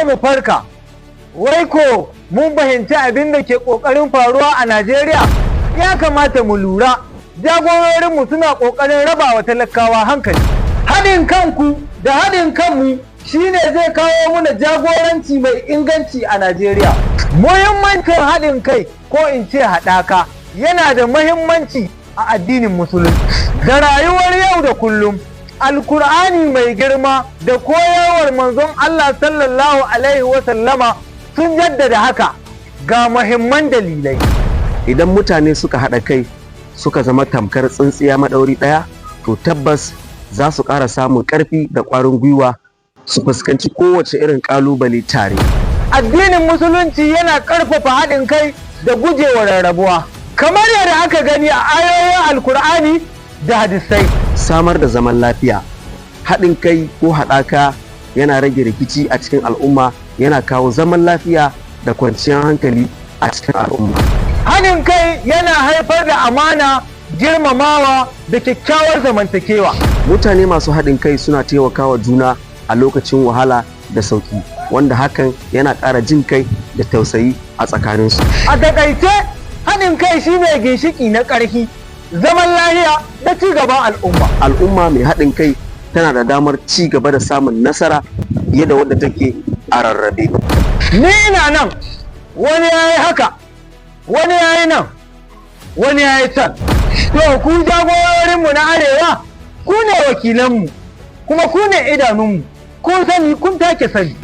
mu farka. Wai ko mun fahimci abin da ke ƙoƙarin faruwa a Najeriya? Ya kamata mu lura, jagororinmu suna ƙoƙarin raba wa talakawa hankali. Haɗin kanku da haɗin kanmu shine zai kawo muna jagoranci mai inganci a Najeriya. Muhimmancin haɗin kai ko in ce haɗaka yana da muhimmanci a addinin musulunci. Da rayuwar yau da kullum, Alkur'ani mai girma da koyarwar manzon Allah sallallahu alaihi wasallama sun jaddada haka ga muhimman dalilai. Idan mutane suka haɗa kai suka zama tamkar tsintsiya maɗauri ɗaya, to tabbas za su ƙara samun ƙarfi da ƙwarin gwiwa su fuskanci kowace irin ƙalubale tare. Addinin musulunci yana ƙarfafa haɗin kai da gujewa rarrabuwa, kamar yadda aka gani a ayoyin Alkur'ani da hadisai. Samar da zaman lafiya, haɗin kai ko haɗaka yana rage rikici a cikin al'umma, yana kawo zaman lafiya da kwanciyar hankali a cikin al'umma. Haɗin kai yana haifar da amana, girmamawa da kyakkyawar zamantakewa. Mutane masu haɗin kai suna taimakawa juna a lokacin wahala da sauki, wanda hakan yana ƙara jin kai da tausayi a tsakaninsu. A takaice, haɗin kai shine ginshiki na ƙarfi, zaman lafiya da ci gaban al'umma. Al'umma mai haɗin kai tana da damar ci gaba da samun nasara fiye da wadda take a rarrabe. Ni ina nan, wani ya yi haka, wani ya yi nan, wani ya yi can. To ku jagororinmu na arewa, ku ne wakilanmu, kuma ku ne idanunmu, kun sani kun take sani.